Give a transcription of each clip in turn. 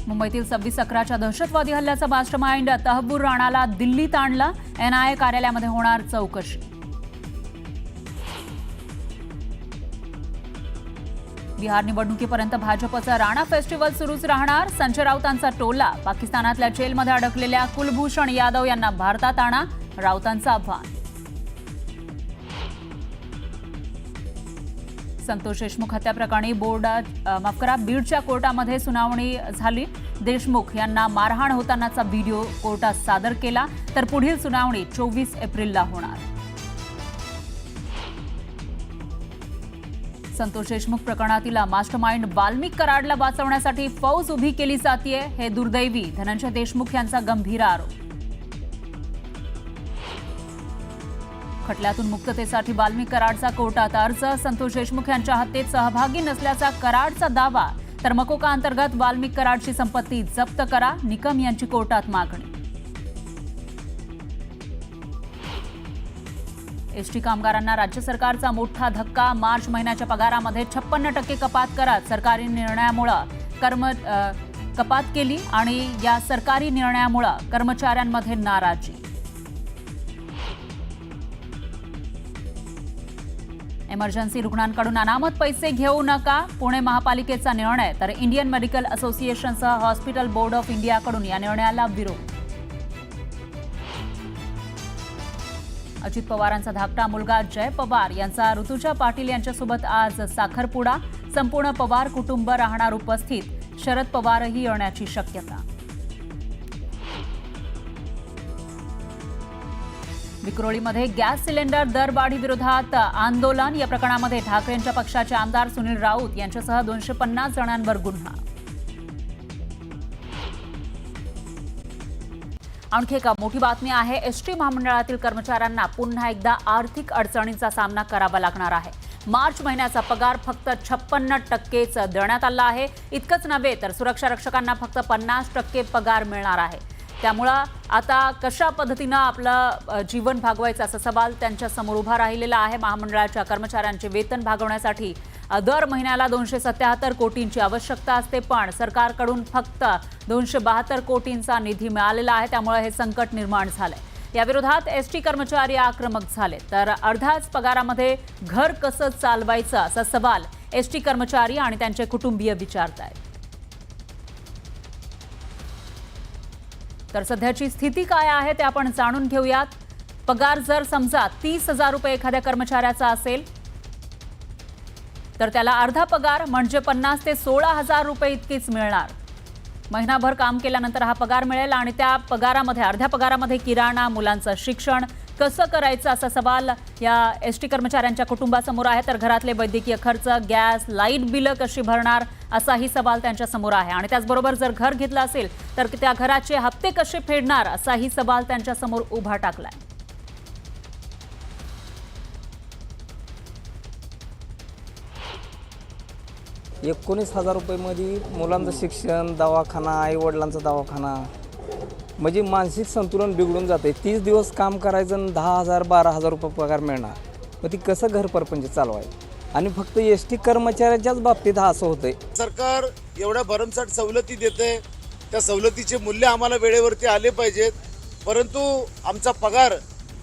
मुंबईतील 26/11च्या दहशतवादी हल्ल्याचा मास्टरमाइंड तहब्बूर राणाला दिल्लीत आणला. NIA कार्यालयामध्ये होणार चौकशी. बिहार निवडणुकीपर्यंत भाजपचा राणा फेस्टिवल सुरूच राहणार. संजय राऊतांचा टोला पाकिस्तानातल्या जेलमध्ये अडकलेल्या कुलभूषण यादव यांना भारतात आणा, राऊतांचं आव्हान. संतोष देशमुख हत्या प्रकरणी बीडच्या कोर्टामध्ये सुनावणी झाली. देशमुख यांना मारहाण होतानाचा व्हिडिओ कोर्टात सादर केला. तर पुढील सुनावणी 24 एप्रिलला होणार. संतोष देशमुख प्रकरणातील मास्टरमाइंड वाल्मिक कराडला वाचवण्यासाठी फौज उभी केली जातीये, हे दुर्दैवी, धनंजय देशमुख यांचा गंभीर आरोप. खटल्यातून मुक्ततेसाठी वाल्मिक कराडचा कोर्टात अर्ज. संतोष देशमुख यांच्या हत्येत सहभागी नसल्याचा कराडचा दावा. तर मकोका अंतर्गत वाल्मिक कराडची संपत्ती जप्त करा, निकम यांची कोर्टात मागणी. एसटी कामगारांना राज्य सरकारचा मोठा धक्का. मार्च महिन्याच्या पगारामध्ये 56% कपात करत सरकारी निर्णयामुळे कपात केली आणि या सरकारी निर्णयामुळे कर्मचाऱ्यांमध्ये नाराजी. इमर्जन्सी रुग्णांकडून अनामत पैसे घेऊ नका, पुणे महापालिकेचा निर्णय. तर इंडियन मेडिकल असोसिएशनसह हॉस्पिटल बोर्ड ऑफ इंडियाकडून या निर्णयाला विरोध. अजित पवारांचा धाकटा मुलगा जय पवार यांचा ऋतुजा पाटील यांच्यासोबत आज साखरपुडा. संपूर्ण पवार कुटुंब राहणार उपस्थित. शरद पवारही येण्याची शक्यता. विक्रोळीमध्ये गॅस सिलेंडर दरवाढी विरोधात आंदोलन. या प्रकरणामध्ये ठाकरेंच्या पक्षाचे आमदार सुनील राऊत यांच्यासह 250 जणांवर गुन्हा. आणखी एक मोठी बातमी आहे. एसटी महामंडळातील कर्मचाऱ्यांना पुन्हा एकदा आर्थिक अडचणींचा सामना करावा लागणार आहे. मार्च महिन्याचा पगार फक्त 56%च देण्यात आला आहे. इतकंच नव्हे तर सुरक्षा रक्षकांना फक्त 50% पगार मिळणार आहे. त्यामुळं आता कशा पद्धतीनं आपलं जीवन भागवायचं असा सवाल त्यांच्या समोर उभा राहिलेला आहे. महामंडळाच्या कर्मचाऱ्यांचे वेतन भागवण्यासाठी दर महिन्याला 277 कोटींची आवश्यकता असते, पण सरकारकडून फक्त 272 कोटींचा निधी मिळालेला आहे. त्यामुळे हे संकट निर्माण झालंय. याविरोधात एसटी कर्मचारी आक्रमक झाले. तर अर्ध्याच पगारामध्ये घर कसं चालवायचं असा सवाल एसटी कर्मचारी आणि त्यांचे कुटुंबीय विचारतायत. तर सध्याची स्थिती काय आहे ते आपण जाणून घेऊयात. पगार जर समजा 30,000 रुपये एखाद्या कर्मचाऱ्याचा असेल तर त्याला अर्धा पगार म्हणजे 50 ते 16,000 रुपये इतकीच मिळणार. महिनाभर काम केल्यानंतर हा पगार मिळेल आणि त्या पगारामध्ये अर्ध्या पगारामध्ये किराणा, मुलांचं शिक्षण कसं करायचं असा सवाल या एसटी कर्मचाऱ्यांच्या कुटुंबासमोर आहे. तर घरातले वैद्यकीय खर्च, गॅस, लाईट बिलं कशी भरणार असाही सवाल त्यांच्या समोर आहे. आणि त्याचबरोबर जर घर घेतलं असेल तर त्या घराचे हप्ते कसे फेडणार असाही सवाल त्यांच्या समोर उभा टाकलाय. ₹19,000 मध्ये मुलांचं शिक्षण, दवाखाना, आई वडिलांचा दवाखाना, म्हणजे मानसिक संतुलन बिघडून जाते. 30 दिवस काम करायचं आणि 10,000 12,000 रुपये पगार मिळणार. मग ती कसं घर परपंच चालवायचं. आणि फक्त एसटी कर्मचाऱ्याच्याच बाबतीत हा असं होतंय. सरकार एवढ्या भरमसाठ सवलती देते, त्या सवलतीचे मूल्य आम्हाला वेळेवरती आले पाहिजेत. परंतु आमचा पगार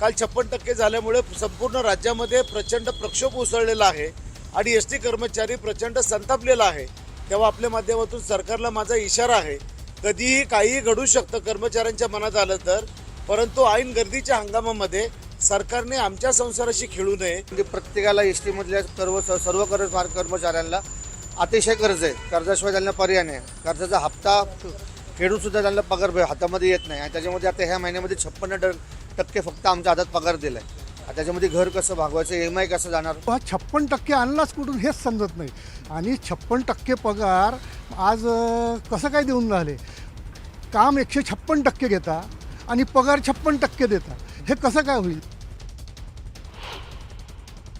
काल 56% झाल्यामुळे संपूर्ण राज्यामध्ये प्रचंड प्रक्षोभ उसळलेला आहे आणि एसटी कर्मचारी प्रचंड संतापलेला आहे. तेव्हा आपल्या माध्यमातून सरकारला माझा इशारा आहे, कधीही काहीही घडू शकतं कर्मचाऱ्यांच्या मनात आलं तर, परंतु ऐन गर्दीच्या हंगामामध्ये सरकारने आमच्या संसाराशी खेळू नये. म्हणजे प्रत्येकाला एसटी मधल्या सर्व कर्मचाऱ्यांना अतिशय कर्ज आहे. कर्जाशिवाय त्यांना पर्याय नाही. कर्जाचा हप्ता फेडून सुद्धा त्यांना पगार हातामध्ये येत नाही. आणि त्याच्यामध्ये आता ह्या महिन्यामध्ये 56% फक्त आमच्या हातात पगार दिलाय. त्याच्यामध्ये घर कसं भागवायचं, EMI कसं जाणार. 56% आणलाच कुठून हेच समजत नाही. आणि 56% पगार आज कसं काय देऊन राहिले. काम 156% घेता आणि पगार 56% देता. हे कसं काय होईल.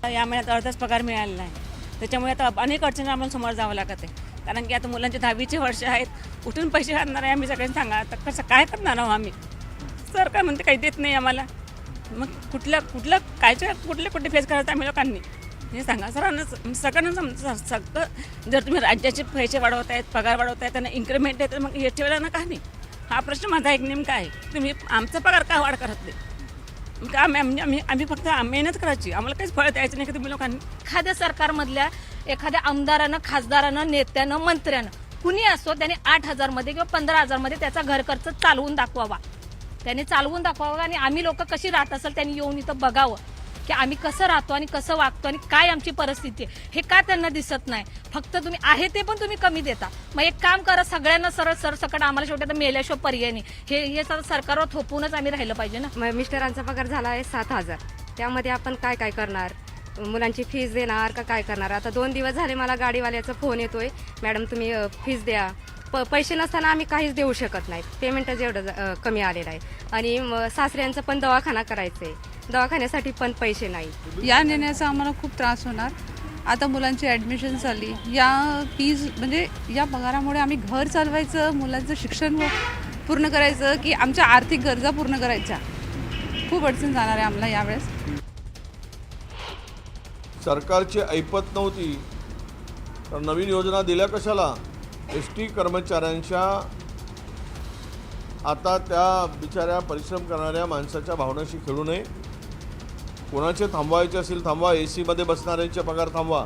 या महिन्यात अर्धाच पगार मिळालेला आहे. त्याच्यामुळे आता अनेक अडचणी आम्हाला समोर जावं लागत आहे. कारण की आता मुलांची 10वीची वर्ष आहेत. कुठून पैसे आणणार आहे आम्ही सगळ्यांनी सांगा. तर कसं काय करणार आहोत आम्ही. सरकार म्हणते काही देत नाही आम्हाला. मग कुठले फेस करायचं आम्ही लोकांनी. हे सांगा सगळ्यांना सगळं जर तुम्ही राज्याचे पैसे वाढवत आहेत, पगार वाढवत आहेत, त्यांना इन्क्रीमेंट आहे, तर मग हे ठेवला ना का नाही? हा प्रश्न माझा एक नेमका आहे. तुम्ही आमचा पगार का वाढ करत नाही? का आम्ही फक्त मेहनत करायची, आम्हाला काहीच फळ द्यायचं नाही का तुम्ही लोकांनी? एखाद्या सरकारमधल्या एखाद्या आमदारानं, खासदारानं, नेत्यानं, मंत्र्यानं कुणी असो त्याने 8,000 मध्ये किंवा 15,000 मध्ये त्याचा घर खर्च चालवून दाखवावा. त्याने चालवून दाखवावं आणि आम्ही लोक कशी राहत असेल त्यांनी येऊन इथं बघावं की आम्ही कसं राहतो आणि कसं वागतो आणि काय आमची परिस्थिती आहे. हे का त्यांना दिसत नाही? फक्त तुम्ही आहे ते पण तुम्ही कमी देता. मग एक काम करा, सगळ्यांना सरसकट आम्हाला शेवटी आता मेल्याशिवाय पर्याय नाही. हे सरकारवर थोपूनच आम्ही राहिलं पाहिजे ना. मिस्टरांचा पगार झाला आहे 7,000. त्यामध्ये आपण काय काय करणार? मुलांची फीस देणार का काय करणार? आता 2 दिवस झाले मला गाडीवाल्याचा फोन येतोय, मॅडम तुम्ही फीस द्या. पैसे नसताना आम्ही काहीच देऊ शकत नाही. पेमेंटच एवढं कमी आलेलं आहे. आणि सासऱ्यांचा पण दवाखाना करायचा आहे, दवाखान्यासाठी पण पैसे नाही. या नेण्याचा आम्हाला खूप त्रास होणार. आता मुलांची ॲडमिशन झाली, या फीज म्हणजे या पगारामुळे आम्ही घर चालवायचं, मुलांचं शिक्षण पूर्ण करायचं की आमच्या आर्थिक गरजा पूर्ण करायच्या, खूप अडचण जाणार आहे आम्हाला यावेळेस. सरकारची ऐपत नव्हती तर नवीन योजना दिल्या कशाला? एस.टी. कर्मचाऱ्यांच्या आता त्या बिचाऱ्या परिश्रम करणाऱ्या माणसाच्या भावनाशी खेळू नये. कोणाचे थांबवायचे असेल थांबवा, AC मध्ये बसणाऱ्यांचे पगार थांबवा,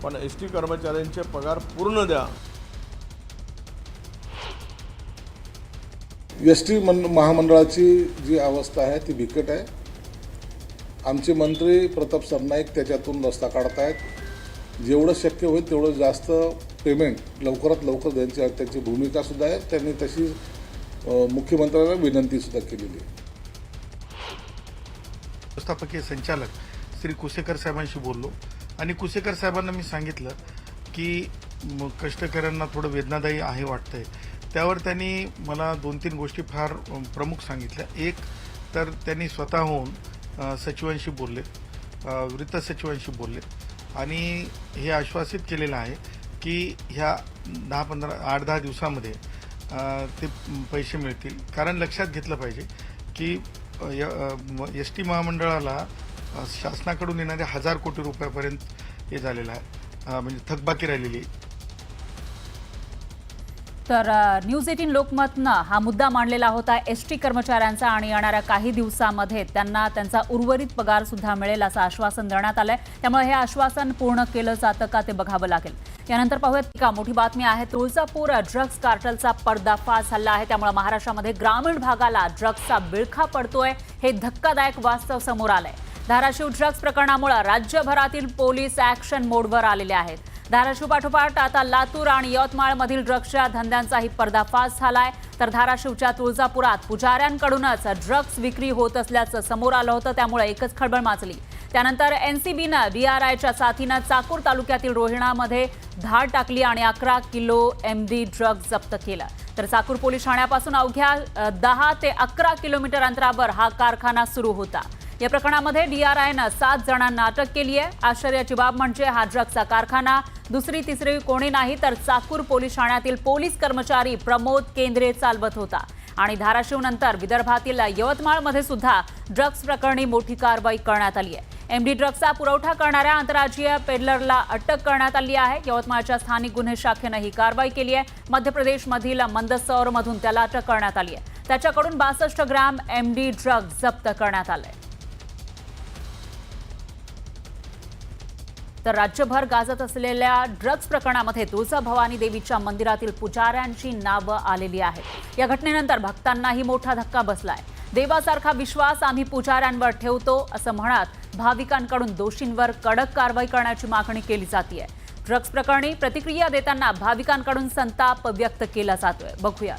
पण एस.टी. कर्मचाऱ्यांचे पगार पूर्ण द्या. एस.टी. महामंडळाची जी अवस्था आहे ती बिकट आहे. आमचे मंत्री प्रताप सरनाईक त्याच्यातून रस्ता काढत आहेत. जेवढं शक्य होईल तेवढं जास्त पेमेंट लवकरात लवकर द्यायची त्यांची भूमिकासुद्धा आहे. त्यांनी तशी मुख्यमंत्र्यांना विनंतीसुद्धा केलेली आहे. व्यवस्थापकीय संचालक श्री कुसेकर साहेबांशी बोललो आणि कुसेकर साहेबांना मी सांगितलं की कष्टकऱ्यांना थोडं वेदनादायी आहे वाटतंय. त्यावर त्यांनी मला 2-3 गोष्टी फार प्रमुख सांगितल्या. एक तर त्यांनी स्वतःहून सचिवांशी बोलले, वित्त सचिवांशी बोलले आणि हे आश्वासित केलेलं आहे की ह्या 8-10 दिवसामध्ये ते पैसे मिळतील. कारण लक्षात घेतलं पाहिजे की एस.टी. महामंडळाला शासनाकडून येणारे 1,000 कोटी रुपयापर्यंत हे झालेलं आहे, म्हणजे थकबाकी राहिलेली. तर न्यूज 18 लोकमतनं हा मुद्दा मांडलेला होता एस.टी. कर्मचाऱ्यांचा आणि येणाऱ्या काही दिवसामध्ये त्यांना त्यांचा उर्वरित पगार सुद्धा मिळेल असं आश्वासन देण्यात आलंय. त्यामुळे हे आश्वासन पूर्ण केलं जातं का ते बघावं लागेल. यानंतर पाहूयात का मोठी बातमी आहे. तुळजापूर ड्रग्ज कार्टलचा पर्दाफाश झाला आहे. त्यामुळे महाराष्ट्रामध्ये ग्रामीण भागाला ड्रग्जचा विळखा पडतोय. हे धक्कादायक वास्तव समोर आलंय. धाराशिव ड्रग्ज प्रकरणामुळे राज्यभरातील पोलीस ॲक्शन मोडवर आलेले आहेत. धाराशिव पाठोपाठ आता लातूर आणि यवतमाळमधील ड्रग्जच्या धंद्यांचाही पर्दाफाश झालाय. तर धाराशिवच्या तुळजापुरात पुजाऱ्यांकडूनच ड्रग्ज विक्री होत असल्याचं समोर आलं होतं. त्यामुळे एकच खळबळ माजली. त्यानंतर NCBनं DRIच्या साथीनं चाकूर तालुक्यातील रोहिणामध्ये धाड टाकली आणि 11 किलो MD ड्रग्ज जप्त केलं. तर चाकूर पोलीस ठाण्यापासून अवघ्या 10 ते 11 किलोमीटर अंतरावर हा कारखाना सुरू होता. या प्रकरणामध्ये DRIनं 7 जणांना अटक केली आहे. आश्चर्याची बाब म्हणजे हा ड्रग्जचा कारखाना दुसरी तिसरी कोणी नाही तर चाकूर पोलीस ठाण्यातील पोलीस कर्मचारी प्रमोद केंद्रे चालवत होता. आणि धाराशिव नंतर विदर्भातील यवतमाळमध्ये सुद्धा ड्रग्ज प्रकरणी मोठी कारवाई करण्यात आली आहे. MD ड्रग्जचा पुरवठा करणाऱ्या आंतरराज्यीय पेडलरला अटक करण्यात आली आहे. यवतमाळच्या स्थानिक गुन्हे शाखेनं ही कारवाई केली आहे. मध्य प्रदेशमधील मंदसौरमधून त्याला अटक करण्यात आली आहे. त्याच्याकडून 62 ग्रॅम MD ड्रग्ज जप्त करण्यात आलंय. तर राज्यभर गाजत असलेल्या ड्रग्ज प्रकरणामध्ये तुळजाभवानी देवीच्या मंदिरातील पुजाऱ्यांची नावं आलेली आहेत. या घटनेनंतर भक्तांनाही मोठा धक्का बसलाय. देवासारखा विश्वास आम्ही पुजाऱ्यांवर ठेवतो असं म्हणत भाविकांकडून दोषींवर कडक कारवाई करण्याची मागणी केली जाते. ड्रग्ज प्रकरणी प्रतिक्रिया देताना भाविकांकडून संताप व्यक्त केला जातोय. बघूया.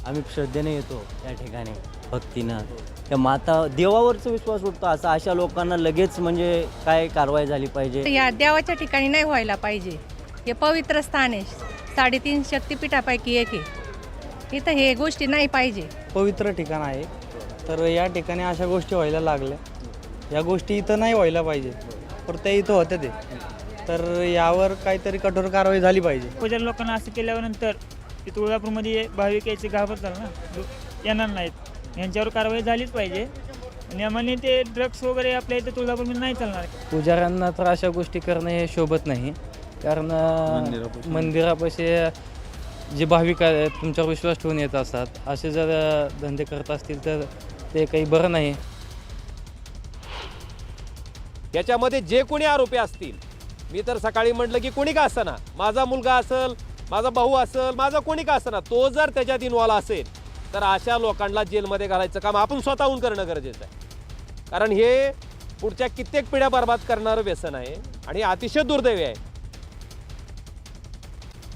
आम्ही श्रद्धेने येतो त्या ठिकाणी, भक्तीनं त्या माता देवावरचा विश्वास उठतो. अशा लोकांना लगेच म्हणजे काय कारवाई झाली पाहिजे. या देवाच्या ठिकाणी नाही व्हायला पाहिजे. हे पवित्र स्थान आहे, 3.5 शक्तिपीठापैकी एक आहे. इथं हे गोष्टी नाही पाहिजे. पवित्र ठिकाण आहे तर या ठिकाणी अशा गोष्टी व्हायला लागल्या. या गोष्टी इथं नाही व्हायला पाहिजे, पण त्या इथं होत्या ते. तर यावर काहीतरी कठोर कारवाई झाली पाहिजे. पुजारी लोकांना असं केल्यानंतर तुळजापूरमध्ये भाविक यायचे घाबरतात ना, येणार नाहीत. यांच्यावर कारवाई झालीच पाहिजे. नियमाने ते ड्रग्स वगैरे आपल्या इथे तुळजापूरमध्ये नाही चालणार. पुजाऱ्यांना तर अशा गोष्टी करणं हे शोभत नाही, कारण मंदिरापाशी जे भाविक आहेत तुमच्यावर विश्वास ठेवून येत असतात, असे जर धंदे करत असतील तर ते काही बरं नाही. याच्यामध्ये जे कोणी आरोपी असतील, मी तर सकाळी म्हटलं की कोणी का असताना, माझा मुलगा असेल, माझा भाऊ असेल, माझा कोणी का असताना, तो जर त्याच्यात इन्वॉल्व असेल तर अशा लोकांना जेलमध्ये घालायचं काम आपण स्वतःहून करणं गरजेचं आहे. कारण हे पुढच्या कित्येक पिढ्या बर्बाद करणारं व्यसन आहे आणि अतिशय दुर्दैवी आहे.